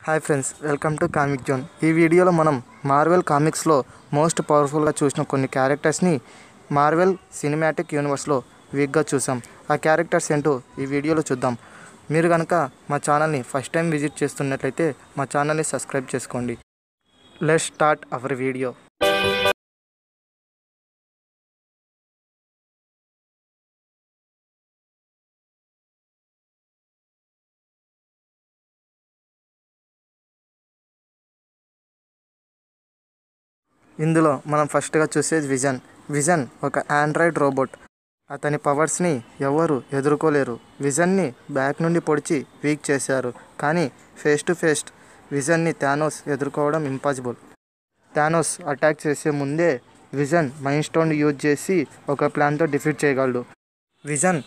Hi friends, welcome to comic zone. ఈ వీడియోలో మనం మార్వెల్ కామిక్స్లో మోస్ట్ పవర్ఫుల్గా చూసిన కొన్ని క్యారెక్టర్స్ని మార్వెల్ సినిమాటిక్ యూనివర్స్లో వీక్గా చూసాం. ఆ క్యారెక్టర్స్ ఏంటో ఈ వీడియోలో చూద్దాం. మీరు కనుక మా ఛానల్ని ఫస్ట్ టైం విజిట్ చేస్తున్నట్లయితే మా ఛానల్ని సబ్స్క్రైబ్ చేసుకోండి. Let's start our video. ఇందులో మనం ఫస్ట్గా చూసేది విజన్ ఒక ఆండ్రాయిడ్ రోబోట్. అతని పవర్స్ని ఎవరు ఎదుర్కోలేరు. విజన్ని బ్యాక్ నుండి పొడిచి వీక్ చేశారు. కానీ ఫేస్ టు ఫేస్ విజన్ని థానోస్ ఎదుర్కోవడం ఇంపాసిబుల్. థానోస్ అటాక్ చేసే ముందే విజన్ మైండ్ స్టోన్ యూజ్ చేసి ఒక ప్లాన్తో డిఫీట్ చేయగలడు. విజన్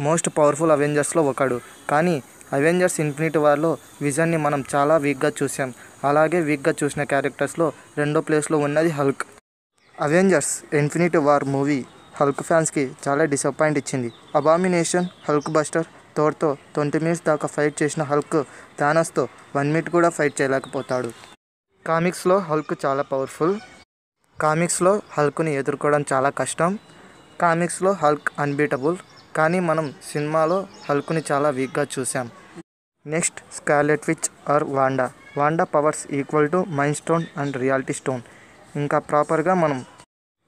మోస్ట్ పవర్ఫుల్ అవెంజర్స్లో ఒకడు. కానీ అవెంజర్స్ ఇన్ఫినిటీ వార్లో విజన్ని మనం చాలా వీక్గా చూసాం. అలాగే వీక్గా చూసిన క్యారెక్టర్స్లో రెండో ప్లేస్లో ఉన్నది Hulk. Avengers Infinity War movie Hulk ఫ్యాన్స్కి చాలా డిసప్పాయింట్ ఇచ్చింది. అబామినేషన్, హల్క్ బస్టర్, థోర్తో 20 minutes దాకా ఫైట్ చేసిన హల్క్ థానోస్తో 1 minute కూడా ఫైట్ చేయలేకపోతాడు. కామిక్స్లో హల్క్ చాలా పవర్ఫుల్. కామిక్స్లో హల్క్ని ఎదుర్కోవడం చాలా కష్టం. కామిక్స్లో హల్క్ అన్బీటబుల్. కానీ మనం సినిమాలో హల్క్ని చాలా వీక్గా చూసాం. Next Scarlet Witch or Wanda powers equal to mind stone and reality stone. ఇంకా ప్రాపర్గా మనం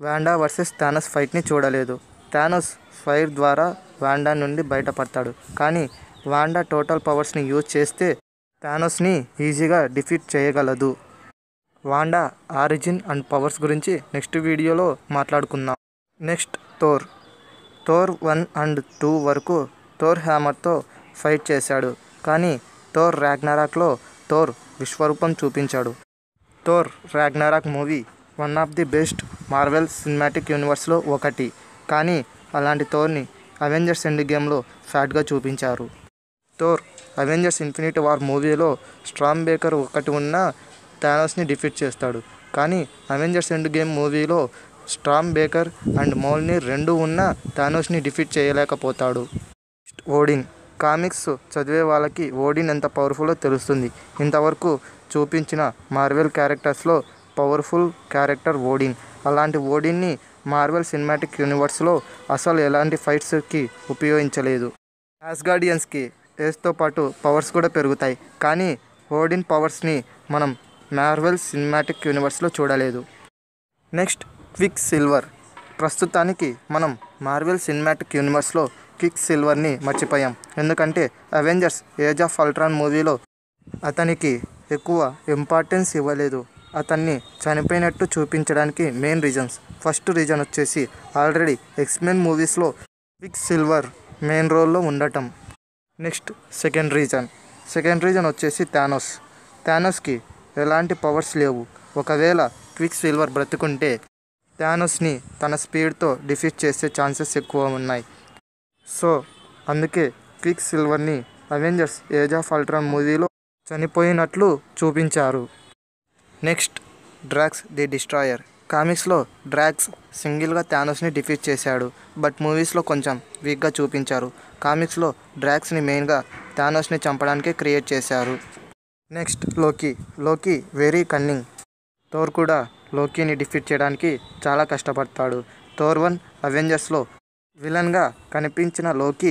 వాండా వర్సెస్ థానోస్ ఫైట్ని చూడలేదు. థానోస్ ఫైర్ ద్వారా వాండా నుండి బయటపడతాడు. కానీ వాండా టోటల్ పవర్స్ని యూజ్ చేస్తే థానోస్ని ఈజీగా డిఫీట్ చేయగలదు. వాండా ఆరిజిన్ అండ్ పవర్స్ గురించి నెక్స్ట్ వీడియోలో మాట్లాడుకుందాం. నెక్స్ట్ థోర్ 1 and 2 వరకు థోర్ హ్యామర్తో ఫైట్ చేశాడు. కానీ థోర్ రాగ్నరాక్లో థోర్ విశ్వరూపం చూపించాడు. Thor Ragnarok movie one of the best Marvel cinematic యూనివర్స్లో ఒకటి. కానీ అలాంటి థోర్ని అవెంజర్స్ ఎండ్ గేమ్లో ఫ్యాట్గా చూపించారు. థోర్ అవెంజర్స్ ఇన్ఫినిటీ వార్ మూవీలో స్ట్రామ్ బ్రేకర్ ఒకటి ఉన్న థానోస్ని డిఫీట్ చేస్తాడు. కానీ అవెంజర్స్ ఎండ్ గేమ్ మూవీలో స్ట్రామ్ బ్రేకర్ అండ్ మోల్ని రెండు ఉన్న థానోస్ని డిఫీట్ చేయలేకపోతాడు. ఓడిన్ కామిక్స్ చదివే వాళ్ళకి ఓడిన్ ఎంత పవర్ఫుల్లో తెలుస్తుంది. ఇంతవరకు చూపించిన మార్వెల్ క్యారెక్టర్స్లో పవర్ఫుల్ క్యారెక్టర్ ఓడిన్. అలాంటి ఓడిన్ని మార్వెల్ సినిమాటిక్ యూనివర్స్లో అసలు ఎలాంటి ఫైట్స్కి ఉపయోగించలేదు. యాస్గార్డియన్స్కి ఏజ్తో పాటు పవర్స్ కూడా పెరుగుతాయి. కానీ ఓడిన్ పవర్స్ని మనం మార్వెల్ సినిమాటిక్ యూనివర్స్లో చూడలేదు. Next quick silver. ప్రస్తుతానికి మనం మార్వెల్ సినిమాటిక్ యూనివర్స్లో క్విక్ సిల్వర్ని మర్చిపోయాం. ఎందుకంటే అవెంజర్స్ ఏజ్ ఆఫ్ అల్ట్రాన్ మూవీలో అతనికి ఎక్కువ ఇంపార్టెన్స్ ఇవ్వలేదు. అతన్ని చనిపోయినట్టు చూపించడానికి మెయిన్ రీజన్స్. ఫస్ట్ రీజన్ వచ్చేసి ఆల్రెడీ ఎక్స్మెన్ మూవీస్లో క్విక్ సిల్వర్ మెయిన్ రోల్లో ఉండటం. నెక్స్ట్ సెకండ్ రీజన్ వచ్చేసి థానోస్కి ఎలాంటి పవర్స్ లేవు. ఒకవేళ క్విక్ సిల్వర్ బ్రతుకుంటే థానోస్ని తన స్పీడ్తో డిఫీట్ చేసే ఛాన్సెస్ ఎక్కువ ఉన్నాయి. సో అందుకే క్విక్ సిల్వర్ని అవెంజర్స్ ఏజ్ ఆఫ్ అల్ట్రాన్ మూవీలో చనిపోయినట్లు చూపించారు. Next Drax the Destroyer. కామిక్స్లో డ్రాక్స్ సింగిల్గా థానోస్ని డిఫీట్ చేశాడు. బట్ మూవీస్లో కొంచెం వీక్గా చూపించారు. కామిక్స్లో డ్రాక్స్ని మెయిన్గా థానోస్ని చంపడానికే క్రియేట్ చేశారు. Next Loki very cunning. Thor కూడా లోకీని డిఫీట్ చేయడానికి చాలా కష్టపడతాడు. థోర్ 1 అవెంజర్స్లో విలన్గా కనిపించిన లోకీ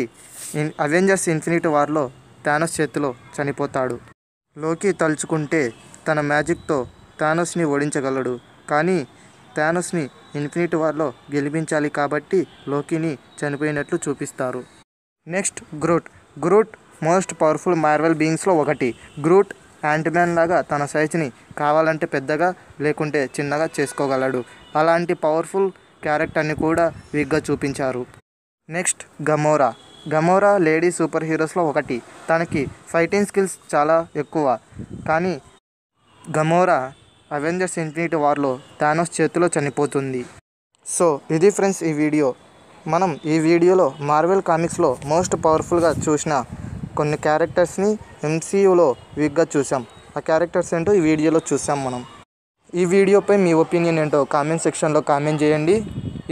అవెంజర్స్ ఇన్ఫినిటీ వార్లో థానోస్ చేతిలో చనిపోతాడు. లోకీ తలుచుకుంటే తన మ్యాజిక్తో థానోస్ని ఓడించగలడు. కానీ థానోస్ని ఇన్ఫినిటీ వార్లో గెలిపించాలి కాబట్టి లోకీని చనిపోయినట్లు చూపిస్తారు. Next Groot most powerful Marvel బీయింగ్స్లో ఒకటి. గ్రూట్ యాంటీమ్యాన్ లాగా తన సైజ్ని కావాలంటే పెద్దగా లేకుంటే చిన్నగా చేసుకోగలడు. అలాంటి పవర్ఫుల్ క్యారెక్టర్ని కూడా వీక్గా చూపించారు. నెక్స్ట్ గమోరా లేడీ సూపర్ హీరోస్లో ఒకటి. తనకి ఫైటింగ్ స్కిల్స్ చాలా ఎక్కువ. కానీ గమోరా అవెంజర్స్ ఇన్ఫినిటీ వార్లో థానోస్ చేతిలో చనిపోతుంది. సో ఇది ఫ్రెండ్స్ ఈ వీడియో. మనం ఈ వీడియోలో మార్వెల్ కామిక్స్లో మోస్ట్ పవర్ఫుల్గా చూసిన కొన్ని క్యారెక్టర్స్ని ఎంసీయూలో వీక్గా చూసాం. ఆ క్యారెక్టర్స్ ఏంటో ఈ వీడియోలో చూసాం మనం. ఈ వీడియోపై మీ ఒపీనియన్ ఏంటో కామెంట్ సెక్షన్లో కామెంట్ చేయండి.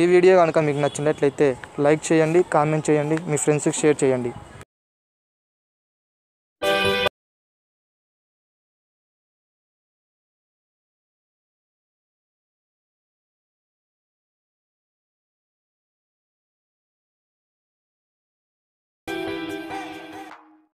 ఈ వీడియో కనుక మీకు నచ్చినట్లయితే లైక్ చేయండి, కామెంట్ చేయండి, మీ ఫ్రెండ్స్కి షేర్ చేయండి.